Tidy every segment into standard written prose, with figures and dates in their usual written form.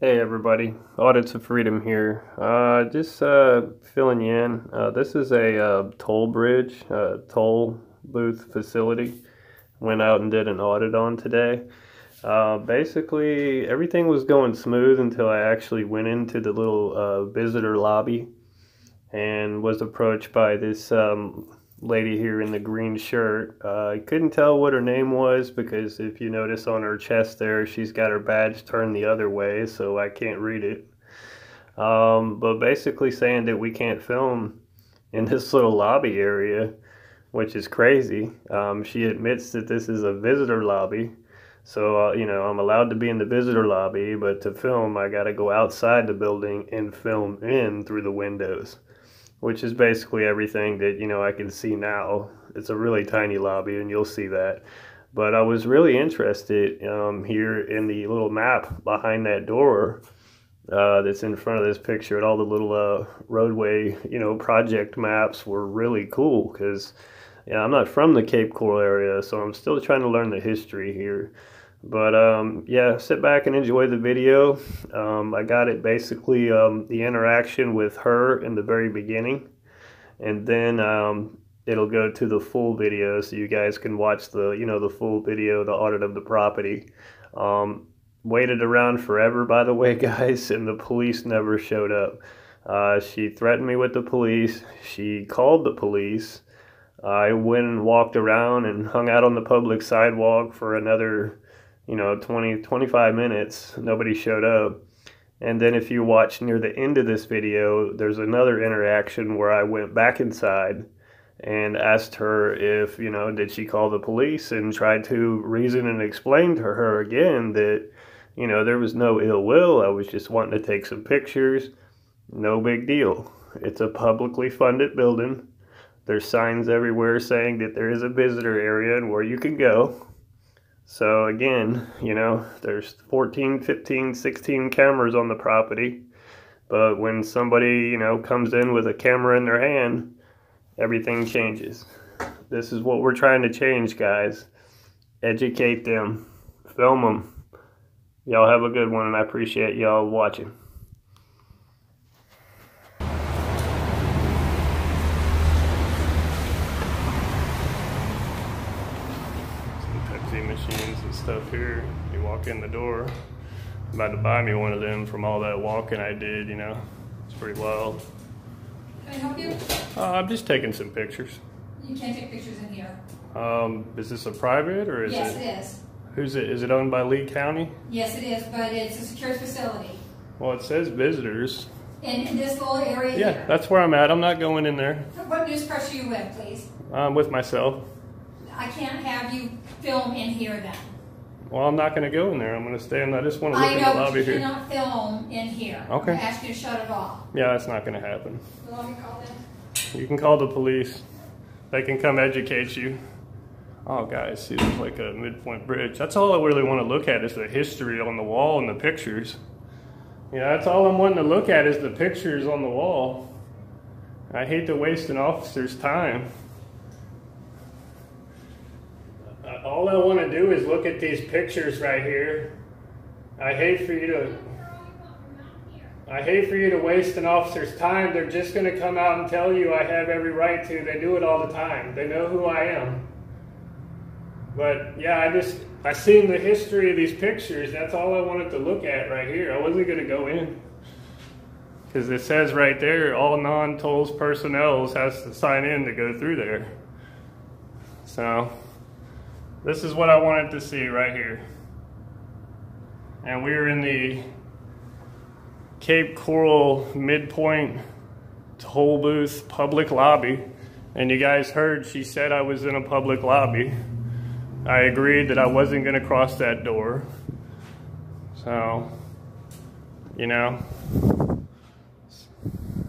Hey everybody, Audits of Freedom here. Just filling you in. This is a toll bridge, toll booth facility. Went out and did an audit on today. Basically, everything was going smooth until I actually went into the little visitor lobby and was approached by this lady here in the green shirt. I couldn't tell what her name was because if you notice on her chest there, she's got her badge turned the other way, so I can't read it. But basically saying that we can't film in this little lobby area, which is crazy. She admits that this is a visitor lobby. So, I'm allowed to be in the visitor lobby, but to film, I got to go outside the building and film in through the windows, which is basically everything that, I can see now. It's a really tiny lobby, and you'll see that. But I was really interested here in the little map behind that door that's in front of this picture, and all the little roadway, project maps were really cool because, I'm not from the Cape Coral area, so I'm still trying to learn the history here. But yeah, sit back and enjoy the video. I got it basically the interaction with her in the very beginning, and then it'll go to the full video so you guys can watch the the full video, the audit of the property. Waited around forever, by the way, guys, and the police never showed up. She threatened me with the police. She called the police. I went and walked around and hung out on the public sidewalk for another 25 minutes. Nobody showed up. And then if you watch near the end of this video, there's another interaction where I went back inside and asked her if, did she call the police, and tried to reason and explain to her again that, there was no ill will. I was just wanting to take some pictures. No big deal. It's a publicly funded building. There's signs everywhere saying that there is a visitor area and where you can go. So again, there's 14, 15, 16 cameras on the property. But when somebody, comes in with a camera in their hand, everything changes. This is what we're trying to change, guys. Educate them. Film them. Y'all have a good one, and I appreciate y'all watching. Machines and stuff here. You walk in the door. I'm about to buy me one of them from all that walking I did, It's pretty wild. Can I help you? I'm just taking some pictures. You can't take pictures in here. Is this a private or is it? Yes, it is. Who's it? Is it owned by Lee County? Yes, it is, but it's a secure facility. Well, it says visitors. In this little area Yeah, here. that's where I'm at. I'm not going in there. What news press are you with, please? I'm with myself. I can't have you film in here then. Well, I'm not going to go in there. I'm going to stay in. I just want to look in the lobby here. I know, you cannot film in here. Okay. I'm going to ask you to shut it off. Yeah, that's not going to happen. You want me to call them? You can call the police. They can come educate you. Oh, guys, see, there's like a Midpoint bridge. That's all I really want to look at is the history on the wall and the pictures. That's all I'm wanting to look at is the pictures on the wall. I hate to waste an officer's time. All I want to do is look at these pictures right here. I hate for you to waste an officer's time. They're just going to come out and tell you I have every right to. They do it all the time. They know who I am. But yeah, I seen the history of these pictures. That's all I wanted to look at right here. I wasn't going to go in. Because it says right there, all non-tolls personnel has to sign in to go through there. So this is what I wanted to see right here. And we're in the Cape Coral Midpoint toll booth public lobby. And you guys heard she said I was in a public lobby. I agreed that I wasn't going to cross that door. So,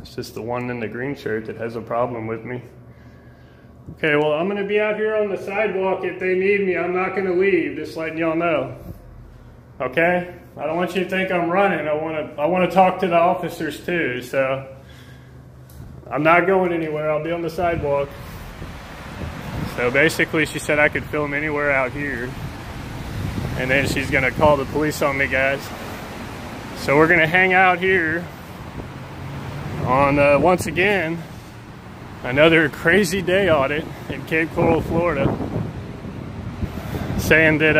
it's just the one in the green shirt that has a problem with me. Okay, well, I'm going to be out here on the sidewalk if they need me. I'm not going to leave, just letting y'all know. Okay? I don't want you to think I'm running. I want to talk to the officers too, so I'm not going anywhere. I'll be on the sidewalk. So basically, she said I could film anywhere out here. And then she's going to call the police on me, guys. So we're gonna hang out here on once again another crazy day audit in Cape Coral, Florida. Saying that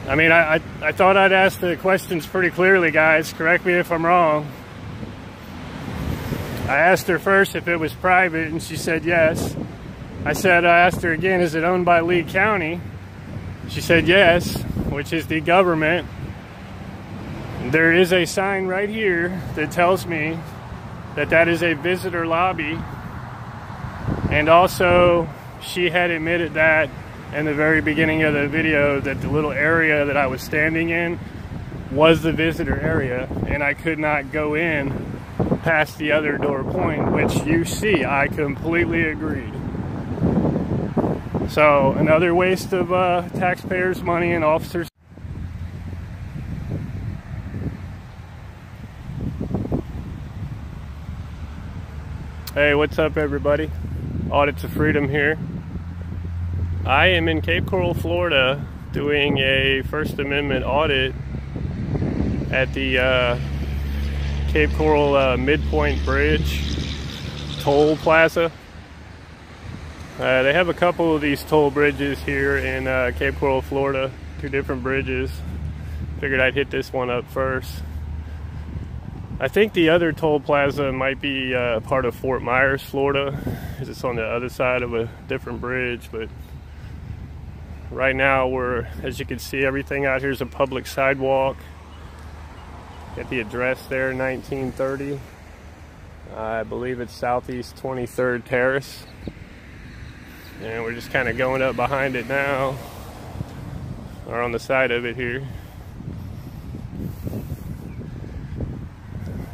I thought I'd ask the questions pretty clearly, guys. Correct me if I'm wrong. I asked her first if it was private, and she said yes. I asked her again, is it owned by Lee County? She said yes, which is the government. There is a sign right here that tells me that that is a visitor lobby. And also, she had admitted that in the very beginning of the video, that the little area that I was standing in was the visitor area, and I could not go in past the other door point, which you see. I completely agreed. So another waste of taxpayers' money and officers. Hey, what's up, everybody? Audits of Freedom here. I am in Cape Coral, Florida, doing a First Amendment audit at the Cape Coral Midpoint Bridge toll plaza. They have a couple of these toll bridges here in Cape Coral, Florida. 2 different bridges. Figured I'd hit this one up first. I think the other toll plaza might be part of Fort Myers, Florida, because it's on the other side of a different bridge. But right now, as you can see, everything out here is a public sidewalk. Got the address there, 1930. I believe it's Southeast 23rd Terrace. And we're just kind of going up behind it now, or on the side of it here.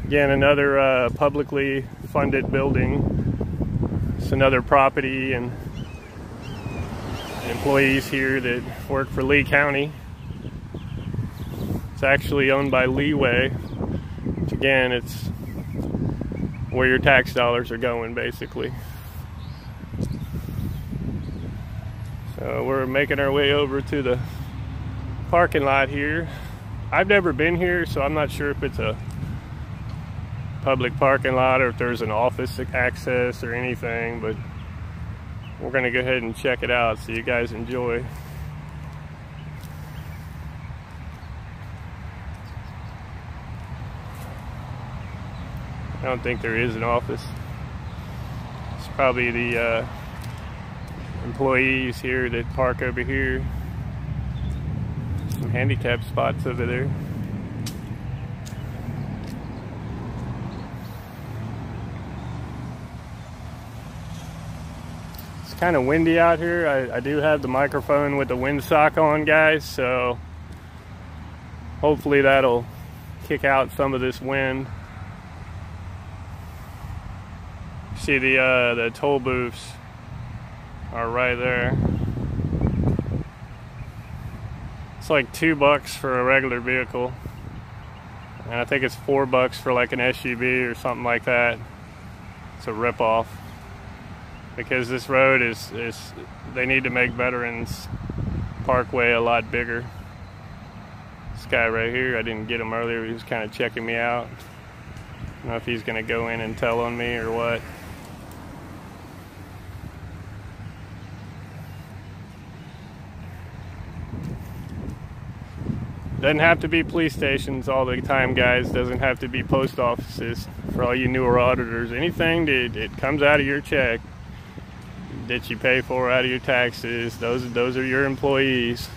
Again, another publicly funded building. It's another property and employees here that work for Lee County. It's actually owned by Leeway, which again, it's where your tax dollars are going, basically. So we're making our way over to the parking lot here. I've never been here, so I'm not sure if it's a public parking lot or if there's an office access or anything, but we're gonna go ahead and check it out so you guys enjoy. I don't think there is an office. It's probably the employees here that park over here. Some handicap spots over there. It's kind of windy out here. I do have the microphone with the windsock on, guys, so hopefully that'll kick out some of this wind. See the toll booths are right there. It's like $2 for a regular vehicle, and I think it's $4 for like an SUV or something like that. It's a ripoff, because this road is they need to make Veterans Parkway a lot bigger. This guy right here, I didn't get him earlier. He was kind of checking me out. I don't know if he's gonna go in and tell on me or what. Doesn't have to be police stations all the time, guys. Doesn't have to be post offices. For all you newer auditors, anything that comes out of your check that you pay for out of your taxes, those are your employees.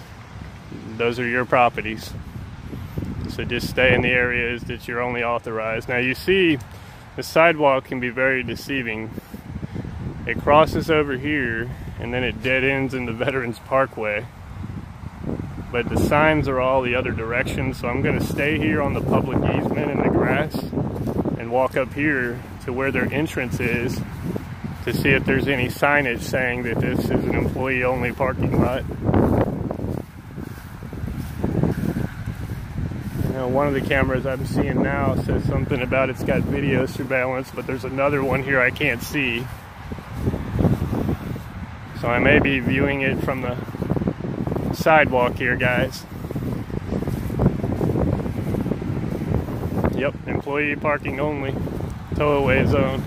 Those are your properties. So just stay in the areas that you're only authorized. Now you see, the sidewalk can be very deceiving. It crosses over here and then it dead ends in the Veterans Parkway. But the signs are all the other direction, so I'm gonna stay here on the public easement in the grass and walk up here to where their entrance is to see if there's any signage saying that this is an employee-only parking lot. Now, one of the cameras I'm seeing now says something about it's got video surveillance, but there's another one here I can't see. So I may be viewing it from the sidewalk here, guys. Yep, employee parking only, tow-away zone.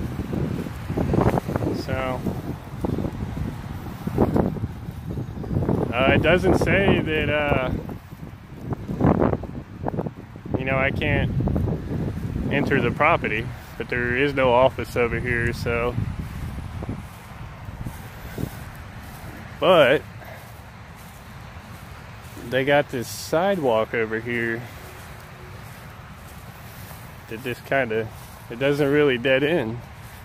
So it doesn't say that you know, I can't enter the property, but there is no office over here, so. But they got this sidewalk over here that just kind of, it doesn't really dead end,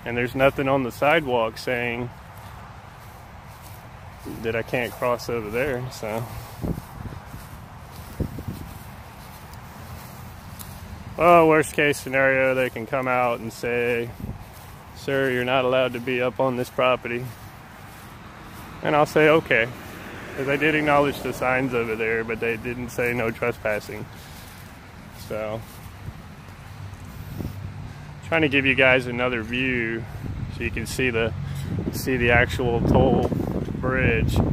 and there's nothing on the sidewalk saying that I can't cross over there. So, well, worst case scenario, they can come out and say, sir, you're not allowed to be up on this property, and I'll say okay, because I did acknowledge the signs over there, but they didn't say no trespassing. So, trying to give you guys another view so you can see the actual toll bridge. So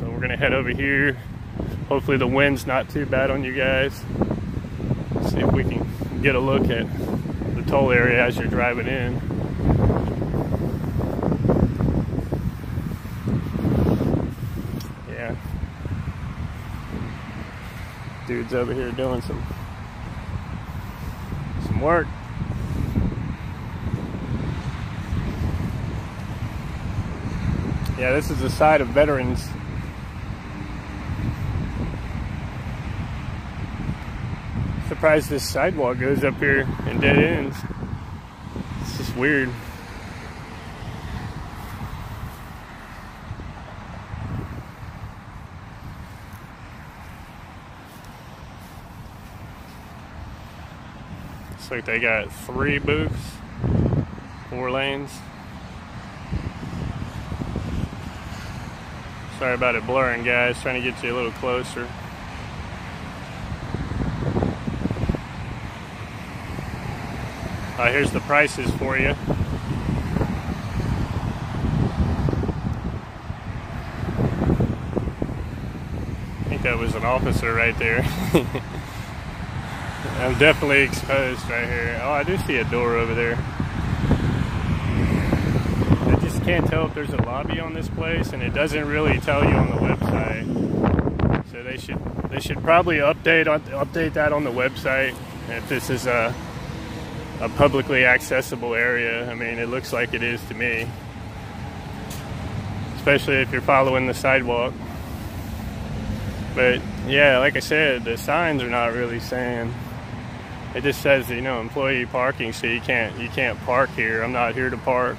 we're gonna head over here. Hopefully the wind's not too bad on you guys. See if we can get a look at the toll area as you're driving in. Yeah, dude's over here doing some work. Yeah, this is the side of veterans. Surprised this sidewalk goes up here and dead ends. It's just weird. Looks like they got 3 booths, 4 lanes. Sorry about it blurring, guys. Trying to get you a little closer. Here's the prices for you. I think that was an officer right there. I'm definitely exposed right here. Oh, I do see a door over there. I just can't tell if there's a lobby on this place, and it doesn't really tell you on the website. So they should probably update that on the website. If this is a publicly accessible area. I mean, it looks like it is to me, especially if you're following the sidewalk. But yeah, like I said, the signs are not really saying. It just says, you know, employee parking, so you can't park here. I'm not here to park.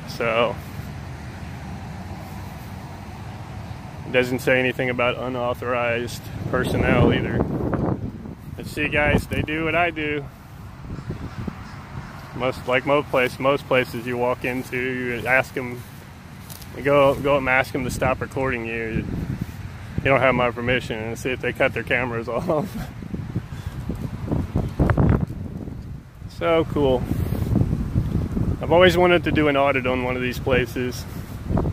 So it doesn't say anything about unauthorized personnel either. But see, guys, they do what I do. Most places you walk into, you ask them, you go up and ask them to stop recording you. You don't have my permission, and see if they cut their cameras off. So cool. I've always wanted to do an audit on one of these places.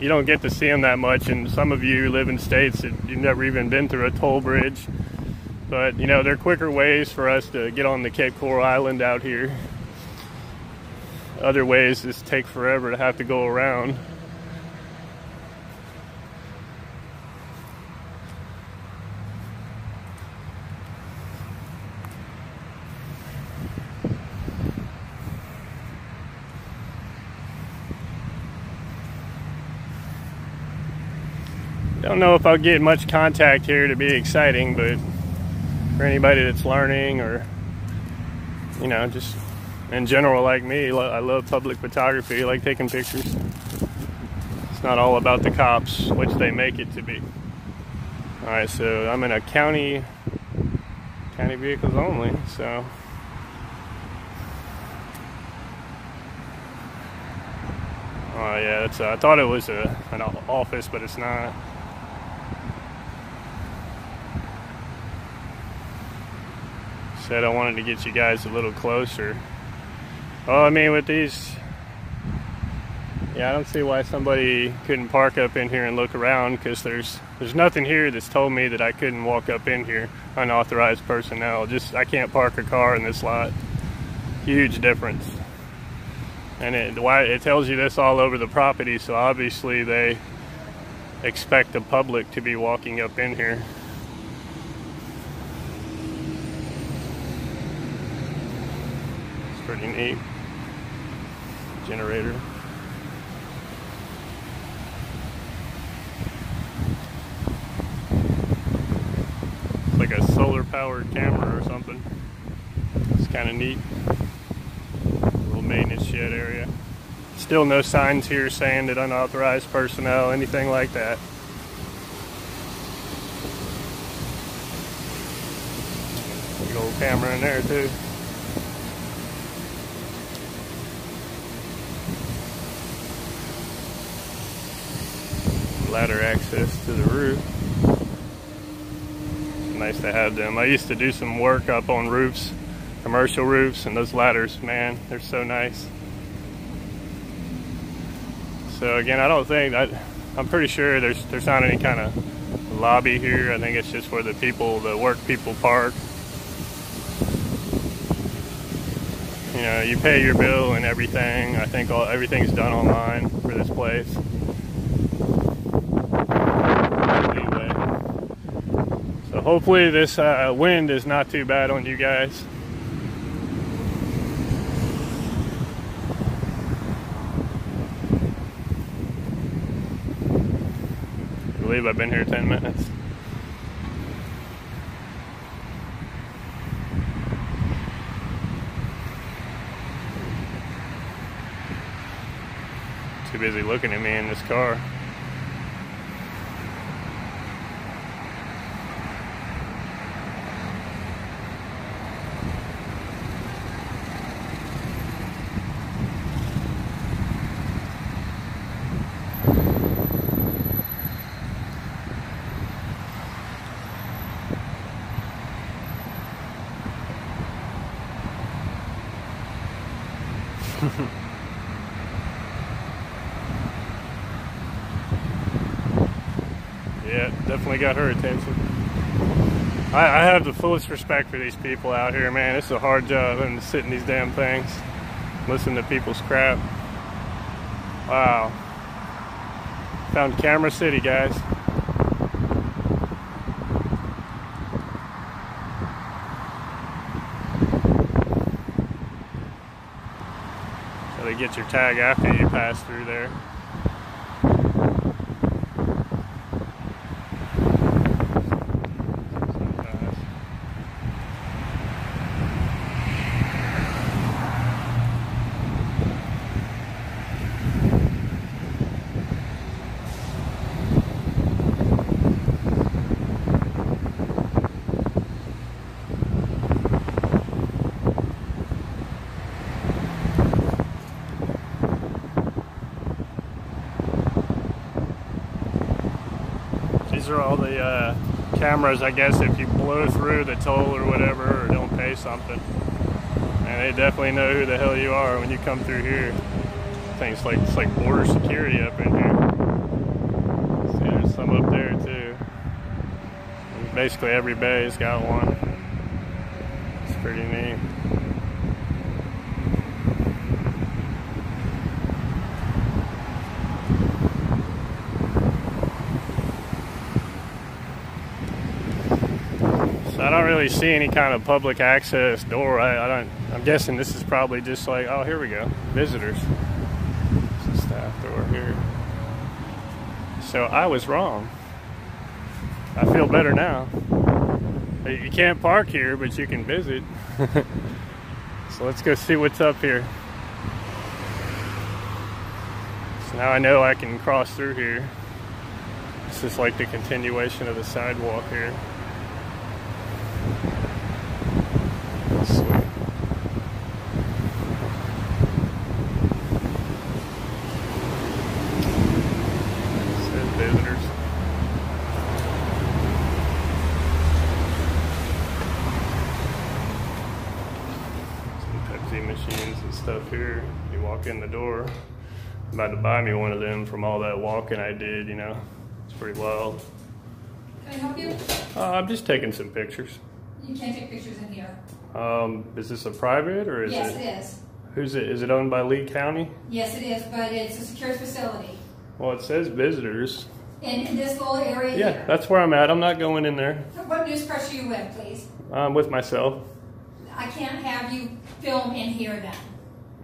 You don't get to see them that much, and some of you live in states that you've never even been through a toll bridge. But you know, there are quicker ways for us to get on the Cape Coral Island out here. Other ways just take forever to have to go around. Don't know if I'll get much contact here to be exciting, but for anybody that's learning, or you know, just in general like me, I love public photography. I like taking pictures. It's not all about the cops, which they make it to be. Alright, so I'm in a county vehicles only, so oh yeah, that's I thought it was an office, but it's not. Said I wanted to get you guys a little closer. Oh, I mean, with these Yeah, I don't see why somebody couldn't park up in here and look around, because there's nothing here that's told me that I couldn't walk up in here. Unauthorized personnel. I can't park a car in this lot. Huge difference. And it tells you this all over the property, so obviously they expect the public to be walking up in here. It's pretty neat. Generator. It's like a solar powered camera or something. It's kind of neat. Little maintenance shed area. Still no signs here saying that unauthorized personnel, anything like that. Big old camera in there too. Ladder access to the roof. It's nice to have them. I used to do some work up on roofs, commercial roofs, and those ladders, man, they're so nice. So again, I'm pretty sure there's not any kind of lobby here. I think it's just where the work people park. You know, you pay your bill and everything. I think everything's done online for this place. Leeway. So hopefully this wind is not too bad on you guys. I believe I've been here 10 minutes. Too busy looking at me in this car. Yeah, definitely got her attention. I have the fullest respect for these people out here, man. It's a hard job having to sit in these damn things, listen to people's crap. Wow. Found Camera City, guys. So they get your tag after you pass through there. These are all the cameras, I guess, if you blow through the toll or whatever, or don't pay something. And they definitely know who the hell you are when you come through here. I think it's like border security up in here. See, there's some up there too. And basically every bay's got one. It's pretty neat. I don't really see any kind of public access door. I'm guessing this is probably just like, oh, here we go, visitors. It's a staff door here. So I was wrong. I feel better now. You can't park here, but you can visit. So let's go see what's up here. So now I know I can cross through here. This is like the continuation of the sidewalk here. Sweet. Says visitors. Some Pepsi machines and stuff here. You walk in the door. About to buy me one of them from all that walking I did, you know. It's pretty wild. Can I help you? I'm just taking some pictures. You can't take pictures in here. Is this a private or is Yes, it? it is. Who's it? Is it owned by Lee County? Yes, it is, but it's a secure facility. Well, it says visitors. In this little area Yeah, here. that's where I'm at. I'm not going in there. What news press are you with, please? I'm with myself. I can't have you film in here then.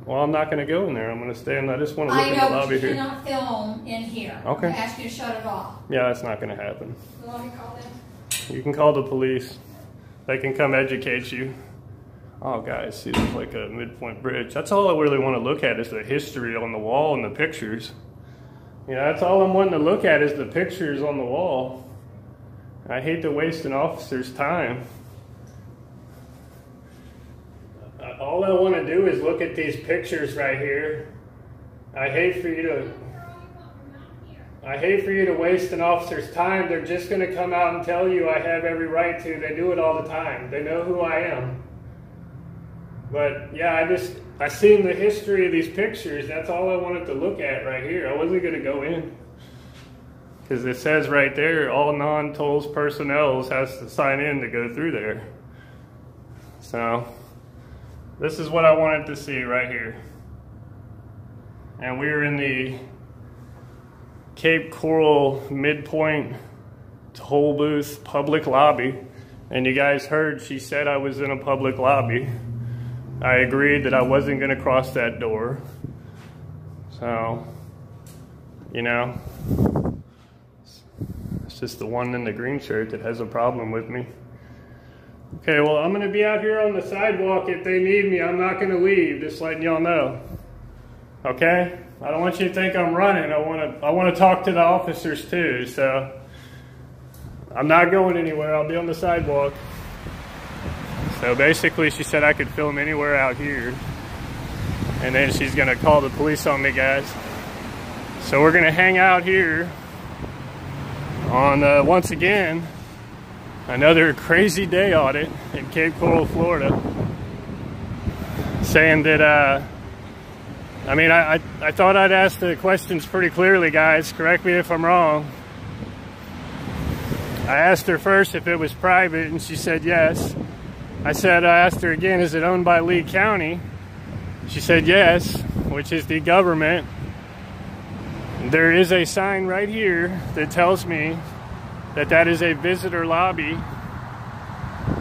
Well, I'm not going to go in there. I'm going to stay in. I just want to look I in the know, lobby but you here. cannot film in here. Okay. I'm going to ask you to shut it off. Yeah, that's not going to happen. You want me to call them? You can call the police. They can come educate you. Oh, guys, see, there's like a Midpoint bridge. That's all I really want to look at is the history on the wall and the pictures. You know, that's all I'm wanting to look at is the pictures on the wall. I hate to waste an officer's time. All I want to do is look at these pictures right here. I hate for you to waste an officer's time. They're just going to come out and tell you I have every right to. They do it all the time. They know who I am. But yeah, I seen the history of these pictures. That's all I wanted to look at right here. I wasn't going to go in. Because it says right there, all non-tolls personnel has to sign in to go through there. So, this is what I wanted to see right here. And we're in the Cape Coral Midpoint toll booth public lobby. And you guys heard she said I was in a public lobby. I agreed that I wasn't going to cross that door. So, you know, it's just the one in the green shirt that has a problem with me. Okay, well, I'm going to be out here on the sidewalk if they need me. I'm not going to leave, just letting y'all know. Okay? I don't want you to think I'm running. I want to talk to the officers too, so I'm not going anywhere. I'll be on the sidewalk. So basically, she said I could film anywhere out here. And then she's going to call the police on me, guys. So we're going to hang out here on, once again, another crazy day audit in Cape Coral, Florida. Saying that, I mean, I thought I'd ask the questions pretty clearly, guys. Correct me if I'm wrong. I asked her first if it was private, and she said yes. I asked her again, is it owned by Lee County? She said yes, which is the government. There is a sign right here that tells me that that is a visitor lobby.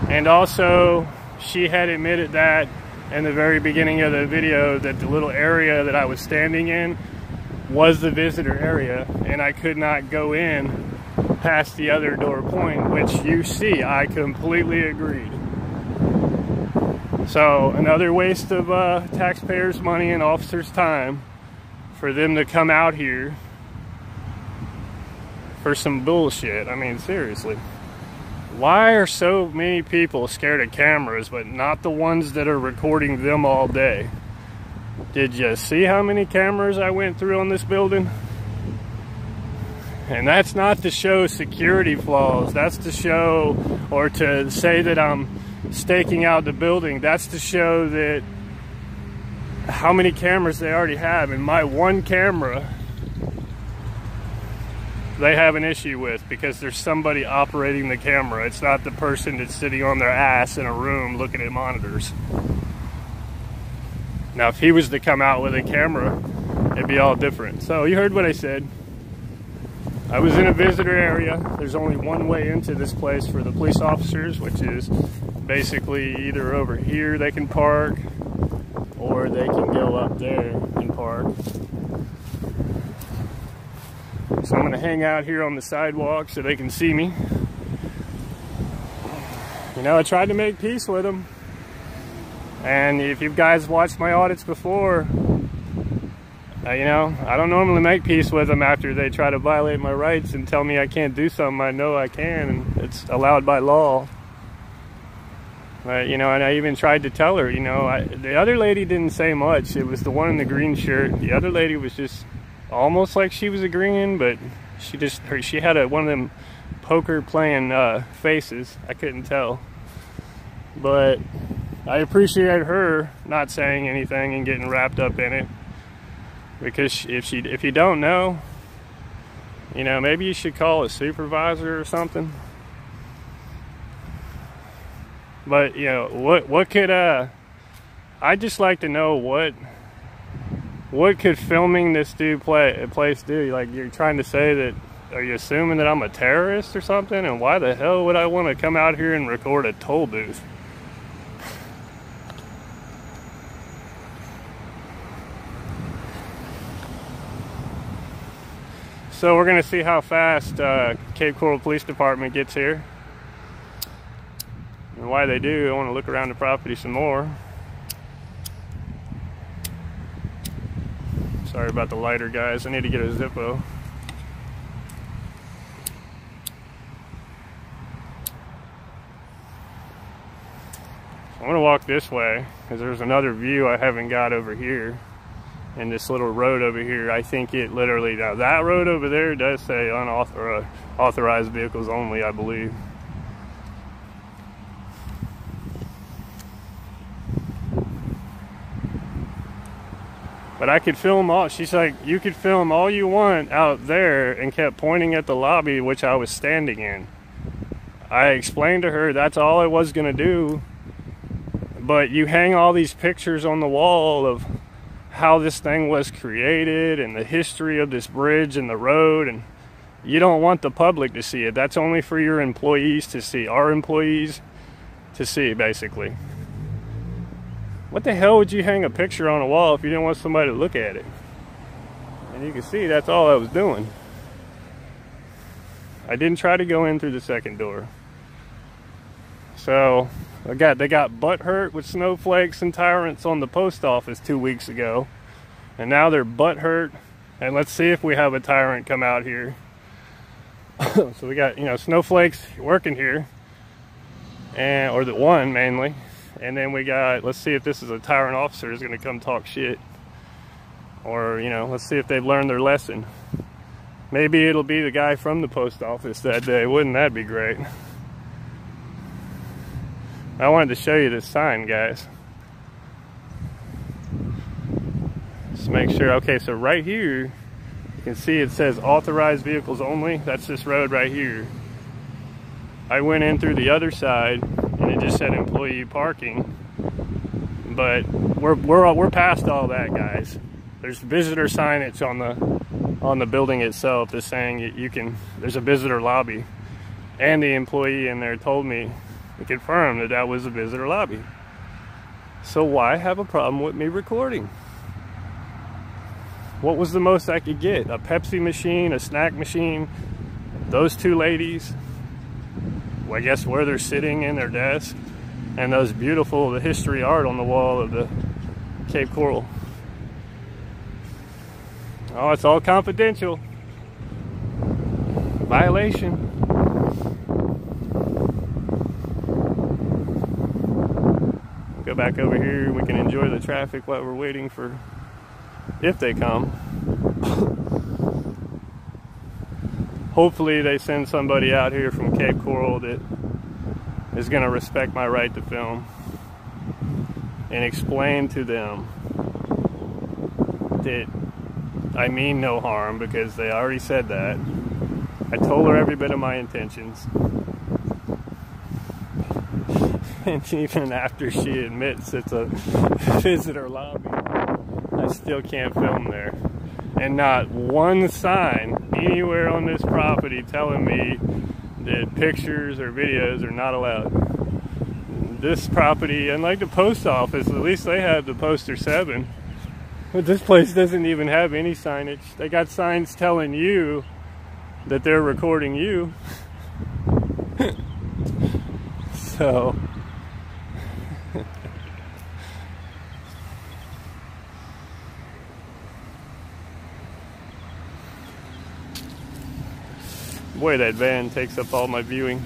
And also, she had admitted that in the very beginning of the video that the little area that I was standing in was the visitor area, and I could not go in past the other door point, which you see, I completely agreed. So another waste of taxpayers' money and officers' time for them to come out here for some bullshit. I mean, seriously. Why are so many people scared of cameras, but not the ones that are recording them all day? Did you see how many cameras I went through on this building? And that's not to show security flaws. That's to show, or to say that I'm staking out the building. That's to show that how many cameras they already have. And my one camera, they have an issue with, because there's somebody operating the camera. It's not the person that's sitting on their ass in a room looking at monitors. Now, if he was to come out with a camera, it'd be all different. So you heard what I said. I was in a visitor area. There's only one way into this place for the police officers, which is basically either over here they can park, or they can go up there and park. So I'm going to hang out here on the sidewalk so they can see me. You know, I tried to make peace with them. And if you guys watched my audits before, you know, I don't normally make peace with them after they try to violate my rights and tell me I can't do something I know I can, and it's allowed by law. But, you know, and I even tried to tell her, you know, the other lady didn't say much. It was the one in the green shirt. The other lady was just almost like she was agreeing, but she had one of them poker playing faces. I couldn't tell. But I appreciate her not saying anything and getting wrapped up in it. Because if you don't know, you know, maybe you should call a supervisor or something. But you know, what could I'd just like to know what could filming this dude place do? Like, you're trying to say that, are you assuming that I'm a terrorist or something? And why the hell would I want to come out here and record a toll booth? So we're gonna see how fast Cape Coral Police Department gets here. And while they do, I want to look around the property some more. Sorry about the lighter, guys. I need to get a Zippo. I'm gonna walk this way because there's another view I haven't got over here. And this little road over here, I think it literally, now that road over there does say unauthorized vehicles only, I believe. But I could film all, she's like, you could film all you want out there, and kept pointing at the lobby, which I was standing in. I explained to her that's all I was gonna do, but you hang all these pictures on the wall of how this thing was created and the history of this bridge and the road, and you don't want the public to see it. That's only for your employees to see, our employees to see, basically. What the hell would you hang a picture on a wall if you didn't want somebody to look at it? And you can see that's all I was doing. I didn't try to go in through the second door. So they got butthurt with snowflakes and tyrants on the post office 2 weeks ago, and now they're butthurt. And let's see if we have a tyrant come out here. So we got, you know, snowflakes working here, and or the one mainly. And then we got, let's see if this is a tyrant officer who's going to come talk shit. Or, you know, let's see if they've learned their lesson. Maybe it'll be the guy from the post office that day. Wouldn't that be great? I wanted to show you this sign, guys. Just make sure. Okay, so right here, you can see it says authorized vehicles only. That's this road right here. I went in through the other side, and it just said employee parking. But we're past all that, guys. There's visitor signage on the building itself that's saying you can. There's a visitor lobby, and the employee in there told me to confirm that that was a visitor lobby. So why have a problem with me recording? What was the most I could get? A Pepsi machine, a snack machine, those two ladies, well, I guess where they're sitting in their desk, and those beautiful, the history art on the wall of the Cape Coral. Oh, it's all confidential. Violation. Go back over here and we can enjoy the traffic while we're waiting for, if they come. Hopefully they send somebody out here from Cape Coral that is going to respect my right to film and explain to them that I mean no harm, because they already said that. I told her every bit of my intentions. And even after she admits it's a visitor lobby, I still can't film there. And not one sign anywhere on this property telling me that pictures or videos are not allowed. This property, unlike the post office, at least they have the poster 7. But this place doesn't even have any signage. They got signs telling you that they're recording you. So boy, that van takes up all my viewing.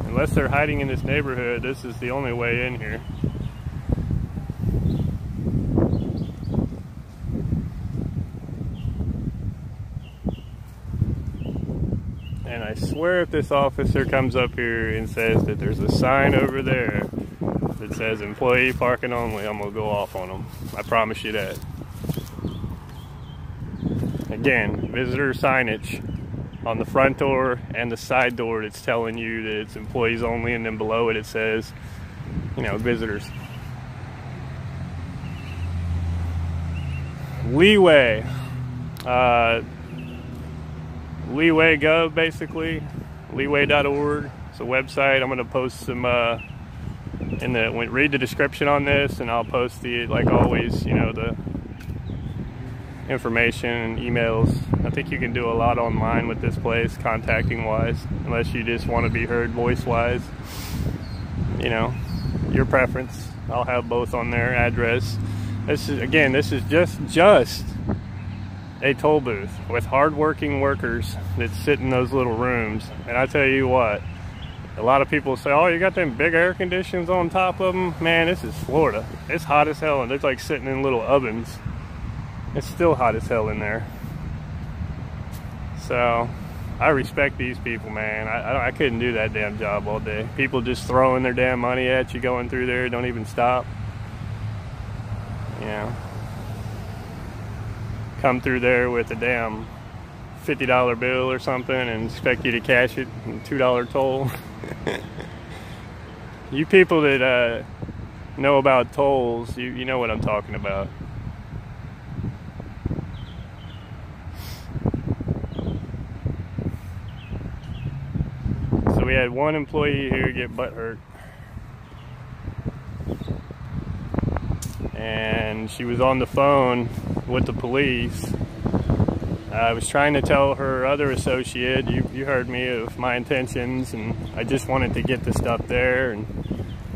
Unless they're hiding in this neighborhood, this is the only way in here. And I swear if this officer comes up here and says that there's a sign over there that says employee parking only, I'm gonna go off on him. I promise you that. Again, visitor signage on the front door and the side door that's telling you that it's employees only, and then below it says, you know, visitors. Leeway. Leeway Gov, basically. Leeway.org. It's a website. I'm going to post some read the description on this, and I'll post the, like always, you know, the information and emails. I think you can do a lot online with this place, contacting wise, unless you just want to be heard voice wise. You know, your preference. I'll have both on their address. This is just a toll booth with hardworking workers that sit in those little rooms. And I tell you what, a lot of people say, oh, you got them big air conditioners on top of them. Man, this is Florida. It's hot as hell, and they're like sitting in little ovens. It's still hot as hell in there. So I respect these people, man. I couldn't do that damn job all day. People just throwing their damn money at you going through there, don't even stop. You know, come through there with a damn $50 bill or something and expect you to cash it, and $2 toll. You people that know about tolls, you know what I'm talking about. So we had one employee here get butt hurt, and she was on the phone with the police. I was trying to tell her other associate, you heard me, of my intentions, and I just wanted to get the stuff there,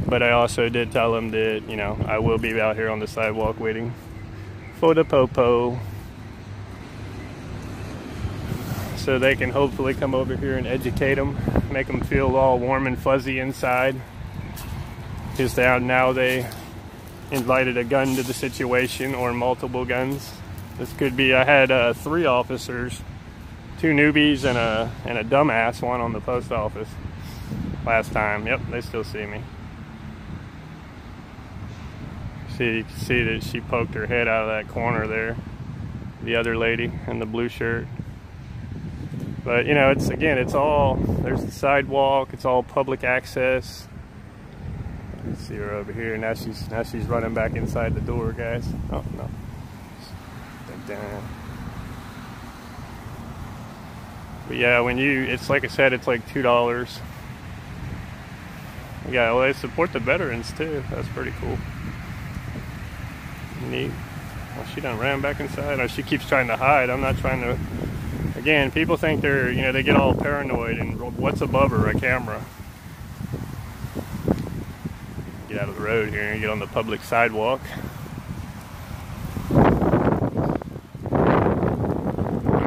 but I also did tell them that, you know, I will be out here on the sidewalk waiting for the popo, so they can hopefully come over here and educate them, make them feel all warm and fuzzy inside, because now they invited a gun to the situation, or multiple guns. This could be, I had 3 officers, 2 newbies and a dumbass one on the post office last time. Yep, they still see me. You can see that she poked her head out of that corner there, the other lady in the blue shirt. But you know, it's all, there's the sidewalk, it's all public access. Let's see her over here. Now she's running back inside the door, guys. Oh no. But yeah, it's like I said, it's like $2. Yeah, well, they support the veterans too. That's pretty cool. Neat. Well, she done ran back inside. Oh, she keeps trying to hide. I'm not trying to. Again, people think they're, you know, they get all paranoid, and what's above her? A camera. Get out of the road here and get on the public sidewalk.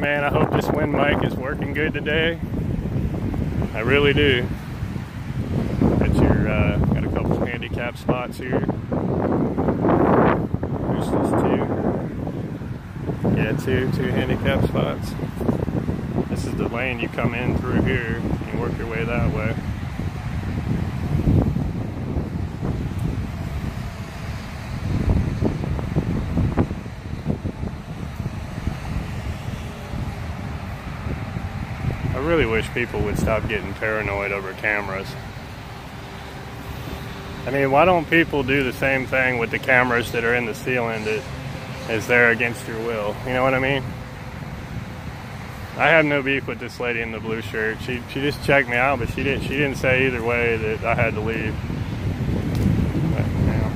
Man, I hope this wind mic is working good today. I really do. Got a couple of handicap spots here. There's just 2. Yeah, two handicap spots. This is the lane you come in through here and work your way that way. I really wish people would stop getting paranoid over cameras. I mean, why don't people do the same thing with the cameras that are in the ceiling that is there against your will? You know what I mean? I have no beef with this lady in the blue shirt. She just checked me out, but she didn't say either way that I had to leave. But, you know.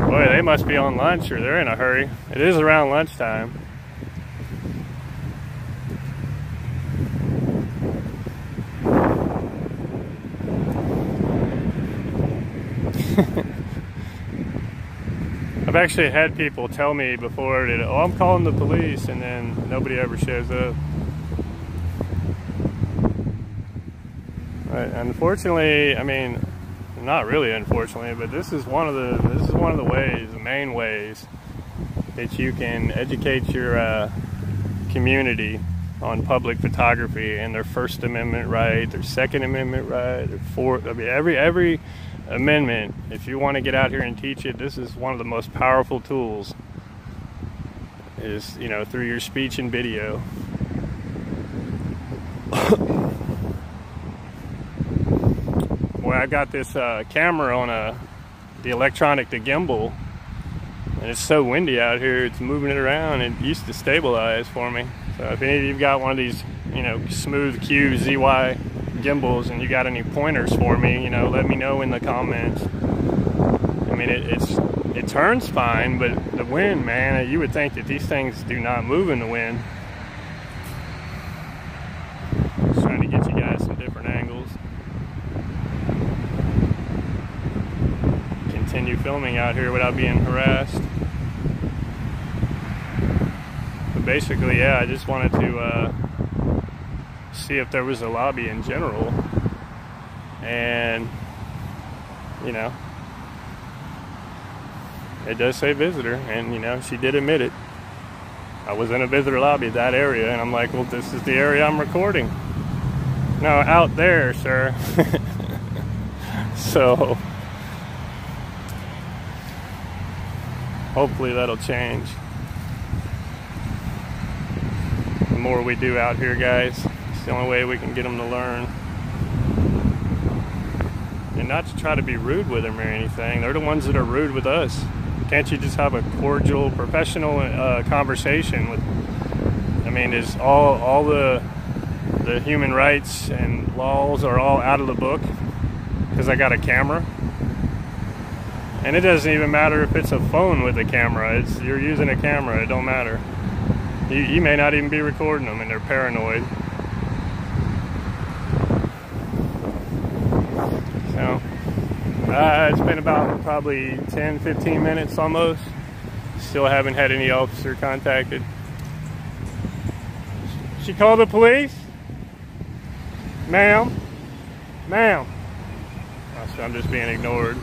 Boy, they must be on lunch, or they're in a hurry. It is around lunchtime. I've actually had people tell me before that, oh, I'm calling the police, and then nobody ever shows up. But unfortunately, I mean, not really unfortunately, but this is one of the ways, the main ways that you can educate your community on public photography and their First Amendment right, their Second Amendment right, their Fourth. I mean, every amendment. If you want to get out here and teach it, this is one of the most powerful tools. Is, you know, through your speech and video. Well, I got this camera on the electronic, the gimbal, and it's so windy out here. It's moving it around. It used to stabilize for me. So if any of you've got one of these, you know, Smooth Q ZY gimbals and you got any pointers for me, you know, let me know in the comments. I mean, it turns fine, but the wind, man, you would think that these things do not move in the wind. Just trying to get you guys some different angles. Continue filming out here without being harassed. But basically, yeah, I just wanted to see if there was a lobby in general, and you know, it does say visitor, and you know, she did admit it. I was in a visitor lobby, that area, and I'm like, well, this is the area I'm recording. No, out there, sir. So hopefully that'll change. The more we do out here, guys, it's the only way we can get them to learn. And not to try to be rude with them or anything. They're the ones that are rude with us. Can't you just have a cordial, professional conversation with, I mean, is all the human rights and laws are all out of the book because I got a camera? And it doesn't even matter if it's a phone with a camera. You're using a camera, it don't matter. You may not even be recording them, and they're paranoid. So, it's been about probably 10-15 minutes almost. Still haven't had any officer contacted. She called the police? Ma'am? Ma'am? Oh, so I'm just being ignored.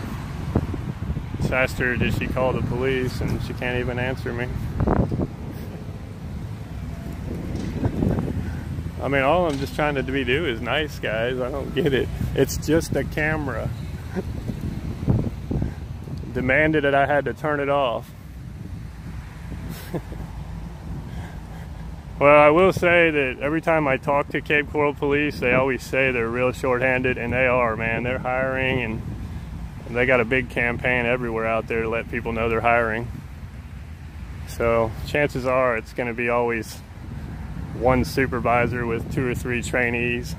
Just asked her, did she call the police? And she can't even answer me. I mean, all I'm just trying to do is nice, guys. I don't get it. It's just a camera. Demanded that I had to turn it off. Well, I will say that every time I talk to Cape Coral Police, they always say they're real short-handed, and they are, man. They're hiring, and they got a big campaign everywhere out there to let people know they're hiring. So chances are it's going to be always one supervisor with 2 or 3 trainees.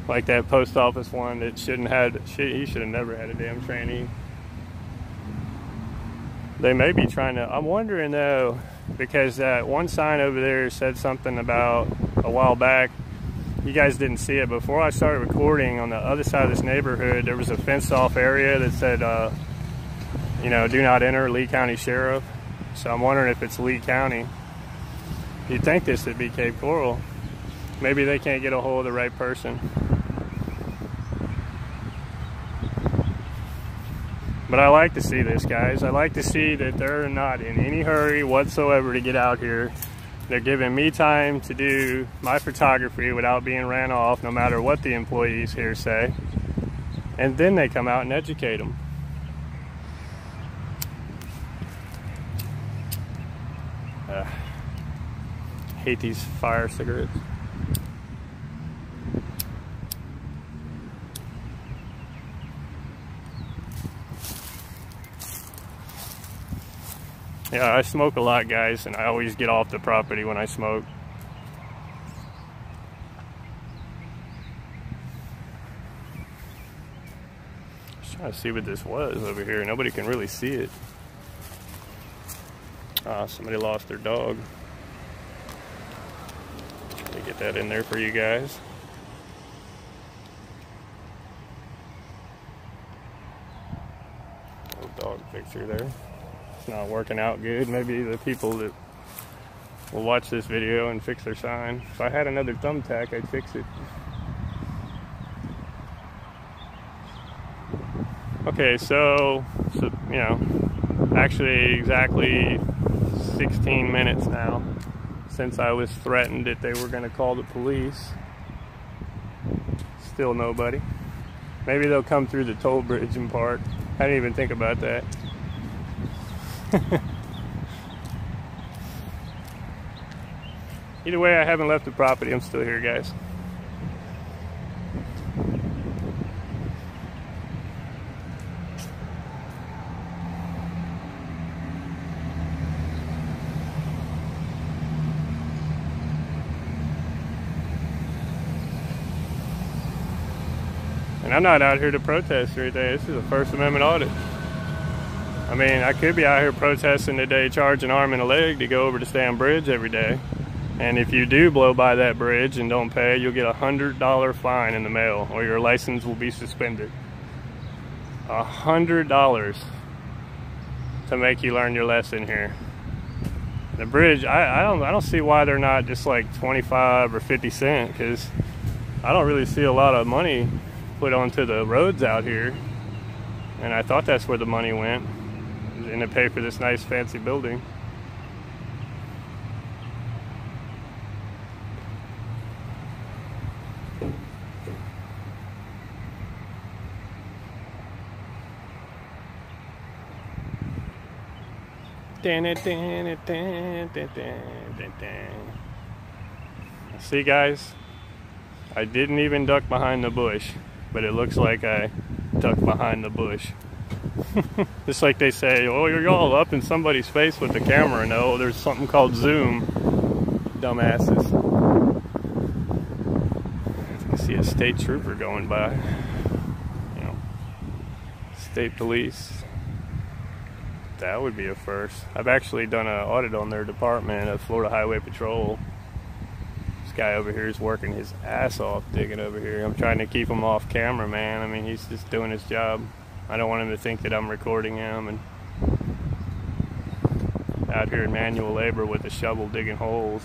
Like that post office one that he should have never had a damn trainee. They may be trying to, I'm wondering though, because that one sign over there said something about a while back. You guys didn't see it. Before I started recording, on the other side of this neighborhood, there was a fenced off area that said, you know, do not enter, Lee County Sheriff. So I'm wondering if it's Lee County. You'd think this would be Cape Coral. Maybe they can't get a hold of the right person. But I like to see this, guys. I like to see that they're not in any hurry whatsoever to get out here. They're giving me time to do my photography without being ran off, no matter what the employees here say. And then they come out and educate them. Hate these fire cigarettes. Yeah, I smoke a lot, guys, and I always get off the property when I smoke. Just trying to see what this was over here. Nobody can really see it. Ah, somebody lost their dog. Let me get that in there for you guys. Oh, sidewalk fixture there. It's not working out good. Maybe the people that will watch this video and fix their sign. If I had another thumbtack, I'd fix it. Okay, so you know, actually exactly 16 minutes now since I was threatened that they were going to call the police. Still nobody. Maybe they'll come through the toll bridge and park. I didn't even think about that. Either way, I haven't left the property. I'm still here, guys. And I'm not out here to protest or anything. This is a First Amendment audit. I mean, I could be out here protesting today, charge an arm and a leg to go over to Stamford Bridge every day. And if you do blow by that bridge and don't pay, you'll get a $100 fine in the mail, or your license will be suspended. $100 to make you learn your lesson here. The bridge, I don't see why they're not just like 25 or 50 cents, because I don't really see a lot of money put onto the roads out here, and I thought that's where the money went, and to pay for this nice fancy building. See, guys, I didn't even duck behind the bush, but it looks like I ducked behind the bush. Just like they say, oh, you're all up in somebody's face with the camera. No, there's something called Zoom, dumbasses. I see a state trooper going by. You know, state police. That would be a first. I've actually done an audit on their department of Florida Highway Patrol. This guy over here is working his ass off digging over here. I'm trying to keep him off camera, man. I mean, he's just doing his job. I don't want him to think that I'm recording him and out here in manual labor with a shovel digging holes.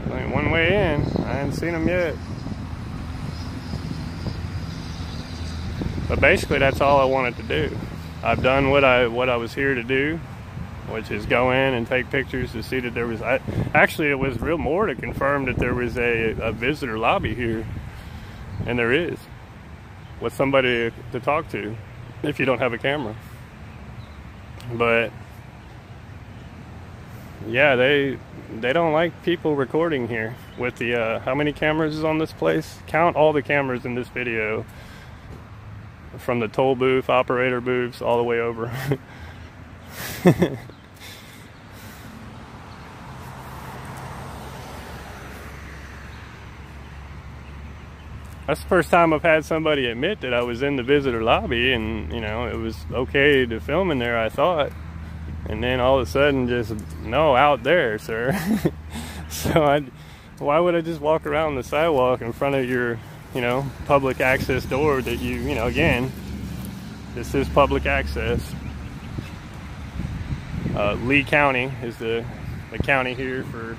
Only one way in. I haven't seen him yet. But basically, that's all I wanted to do. I've done what I was here to do, which is go in and take pictures to see that there was. Actually, it was real more to confirm that there was a visitor lobby here, and there is, with somebody to talk to, if you don't have a camera. But yeah, they don't like people recording here. With the how many cameras is on this place? Count all the cameras in this video. From the toll booth, operator booths, all the way over. That's the first time I've had somebody admit that I was in the visitor lobby, and you know, it was okay to film in there, I thought. And then all of a sudden, just, no, out there, sir. So why would I just walk around the sidewalk in front of your, you know, public access door that you know, again, this is public access. Lee County is the county here for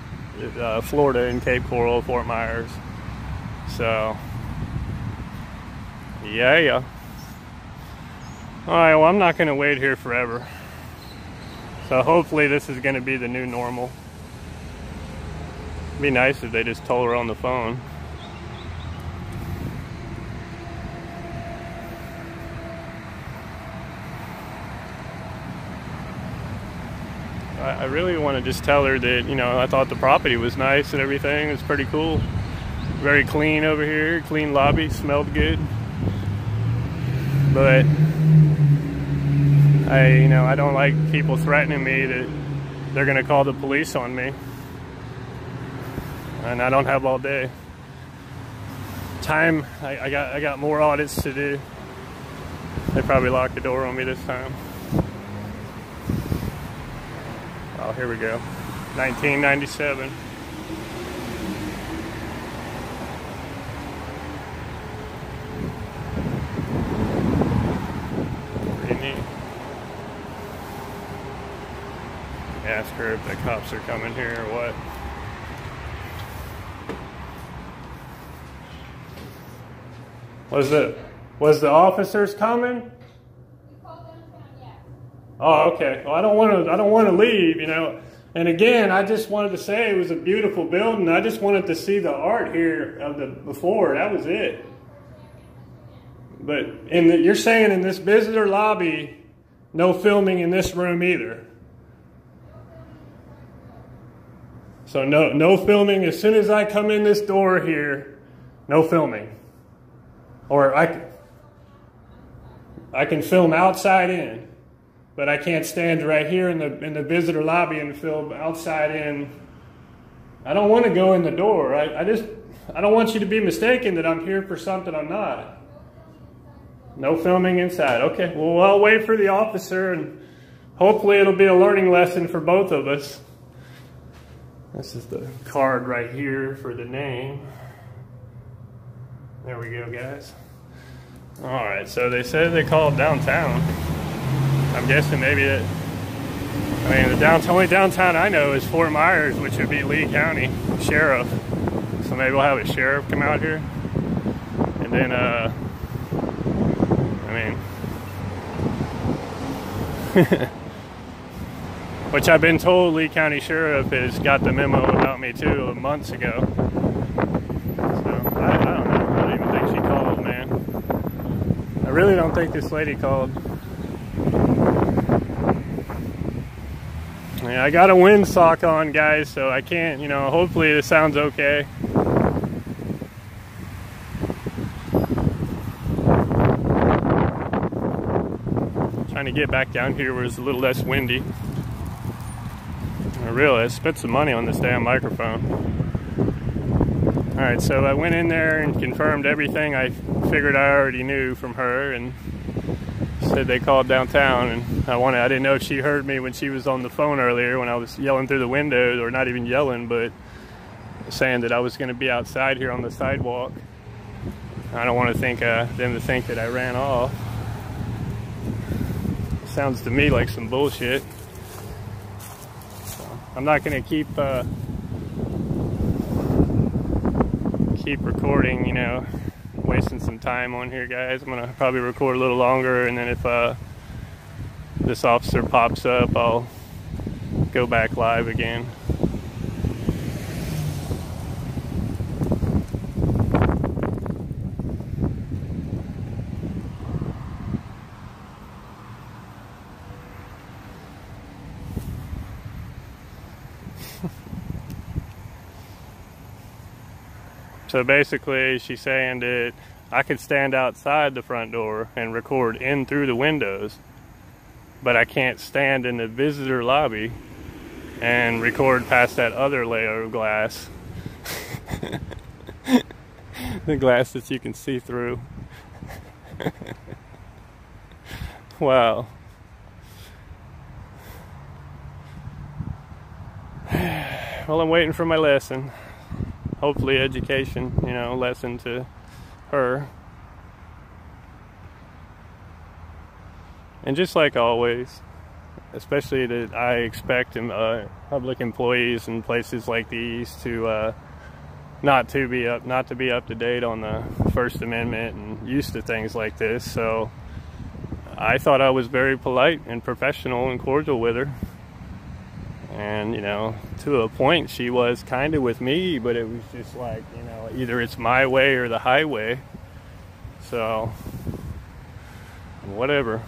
Florida and Cape Coral, Fort Myers. So, yeah. Alright, well, I'm not going to wait here forever. So hopefully this is going to be the new normal. It'd be nice if they just told her on the phone. I really want to just tell her that, you know, I thought the property was nice and everything. It's pretty cool. Very clean over here. Clean lobby. Smelled good. But I don't like people threatening me that they're going to call the police on me. And I don't have all day. Time, I got more audits to do. They probably locked the door on me this time. Oh, here we go. 1997. Ask her if the cops are coming here or what. Was the officers coming? Oh, okay. Well, I don't want to leave, you know. And again, I just wanted to say it was a beautiful building. I just wanted to see the art here of the before. That was it. But you're saying in this visitor lobby, no filming in this room either. So no filming as soon as I come in this door here. No filming. Or I can film outside in, but I can't stand right here in the visitor lobby and film outside in. I don't want to go in the door. I don't want you to be mistaken that I'm here for something I'm not. No filming inside. Okay, well, I'll wait for the officer, and hopefully it'll be a learning lesson for both of us. This is the card right here for the name. There we go, guys. All right, so they said they called downtown. I'm guessing maybe that, I mean, the only downtown I know is Fort Myers, which would be Lee County Sheriff. So maybe we'll have a sheriff come out here. And then, I mean, which I've been told Lee County Sheriff has got the memo about me too months ago. So, I don't know. I don't even think she called, man. I really don't think this lady called. Yeah, I got a windsock on, guys, so I can't, you know, hopefully this sounds okay. Trying to get back down here where it's a little less windy. I realized I spent some money on this damn microphone. Alright, so I went in there and confirmed everything I figured I already knew from her, and said they called downtown, and I didn't know if she heard me when she was on the phone earlier when I was yelling through the windows, or not even yelling, but saying that I was going to be outside here on the sidewalk. I don't want to think them to think that I ran off. Sounds to me like some bullshit. So I'm not going to keep recording, you know, wasting some time on here, guys. I'm going to probably record a little longer, and then if this officer pops up, I'll go back live again. So basically, she's saying that I could stand outside the front door and record in through the windows, but I can't stand in the visitor lobby and record past that other layer of glass. The glass that you can see through. Wow. Well, I'm waiting for my lesson. Hopefully education, you know, lesson to her. And just like always, especially that I expect public employees in places like these to not to be up to date on the First Amendment and used to things like this. So I thought I was very polite and professional and cordial with her. And, you know, to a point she was kind of with me, but it was just like, you know, either it's my way or the highway. So, whatever.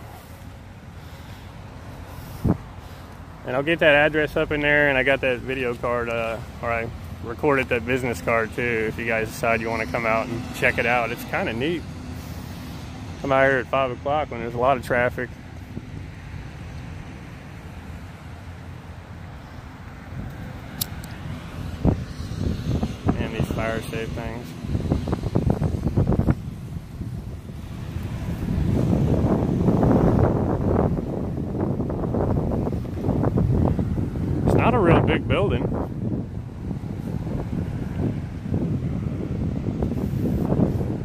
And I'll get that address up in there, and I got that video card, or I recorded that business card too, if you guys decide you want to come out and check it out. It's kind of neat. Come out here at 5 o'clock when there's a lot of traffic. Fire safe things. It's not a real big building.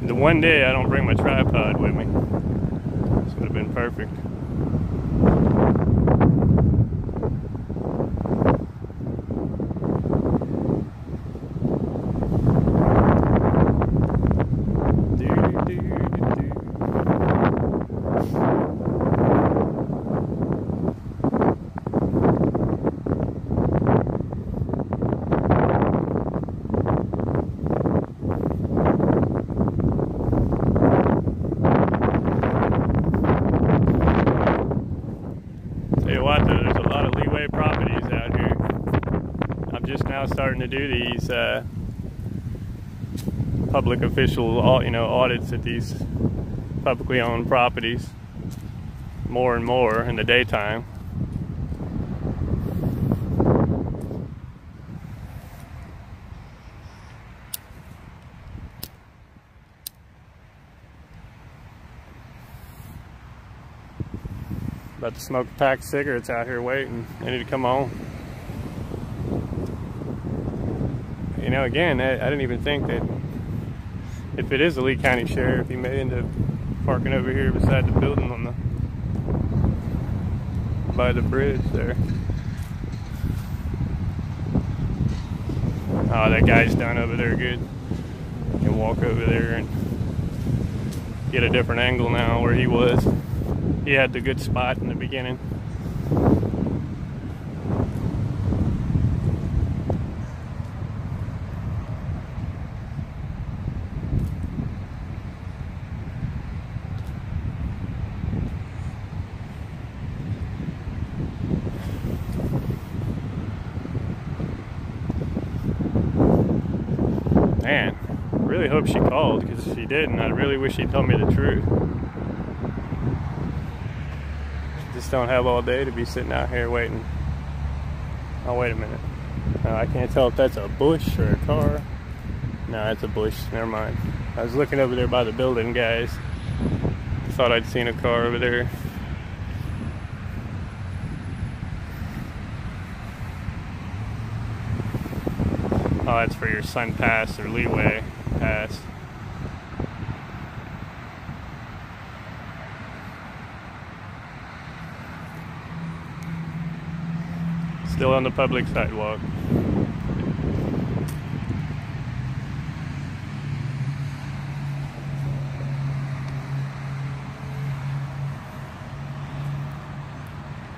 The one day I don't bring my tripod with me. This would have been perfect. you what, though, there's a lot of Leeway properties out here. I'm just now starting to do these public official, audits at these publicly owned properties more and more in the daytime. About to smoke a pack of cigarettes out here waiting. They need to come on. Again, I didn't even think that if it is a Lee County Sheriff, he may end up parking over here beside the building by the bridge there. Oh, that guy's done over there good. You can walk over there and get a different angle now where he was. He had the good spot in the beginning. Man, I really hope she called, because if she didn't, I really wish she'd told me the truth. Just don't have all day to be sitting out here waiting. Oh, wait a minute. I can't tell if that's a bush or a car. No, it's a bush. Never mind. I was looking over there by the building, guys. Thought I'd seen a car over there. Oh, that's for your Sun Pass or Leeway Pass. Still on the public sidewalk.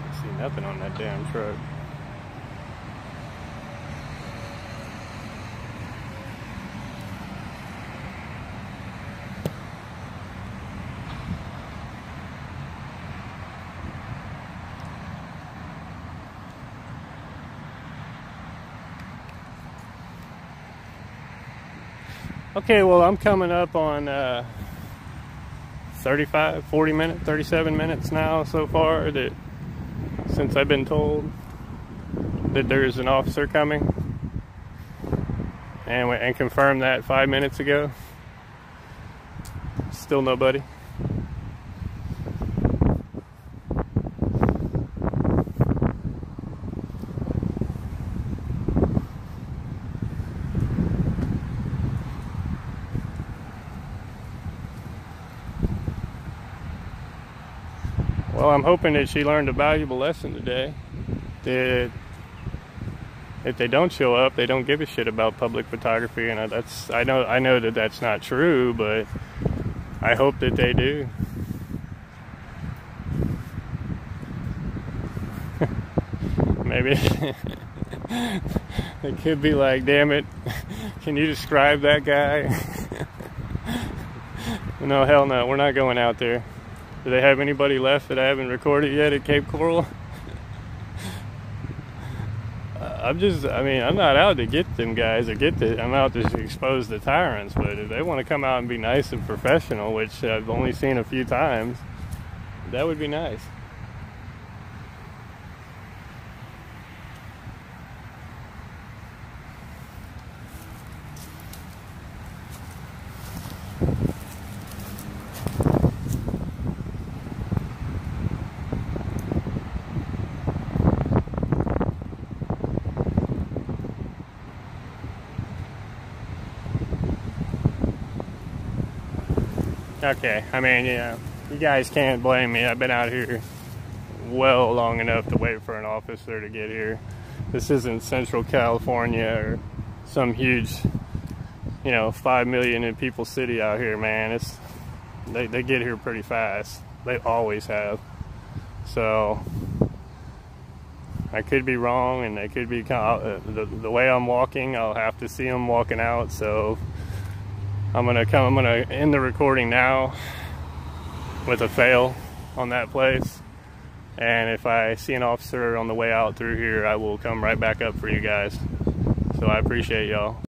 I see nothing on that damn truck. Okay, well, I'm coming up on 35, 40 minutes, 37 minutes now so far since I've been told that there's an officer coming, and confirmed that 5 minutes ago. Still nobody. Well, I'm hoping that she learned a valuable lesson today. That if they don't show up, they don't give a shit about public photography, and I know that that's not true, but I hope that they do. Maybe it could be like, damn it, can you describe that guy? No, hell no, we're not going out there. Do they have anybody left that I haven't recorded yet at Cape Coral? I'm not out to get them guys I'm out to expose the tyrants, but if they want to come out and be nice and professional, which I've only seen a few times, that would be nice. Okay, you guys can't blame me. I've been out here well long enough to wait for an officer to get here. This isn't Central California or some huge, 5 million in people city out here, man. They get here pretty fast. They always have. So I could be wrong, and they could be the way I'm walking. I'll have to see them walking out. So I'm gonna end the recording now with a fail on that place. And if I see an officer on the way out through here, I will come right back up for you guys. So I appreciate y'all.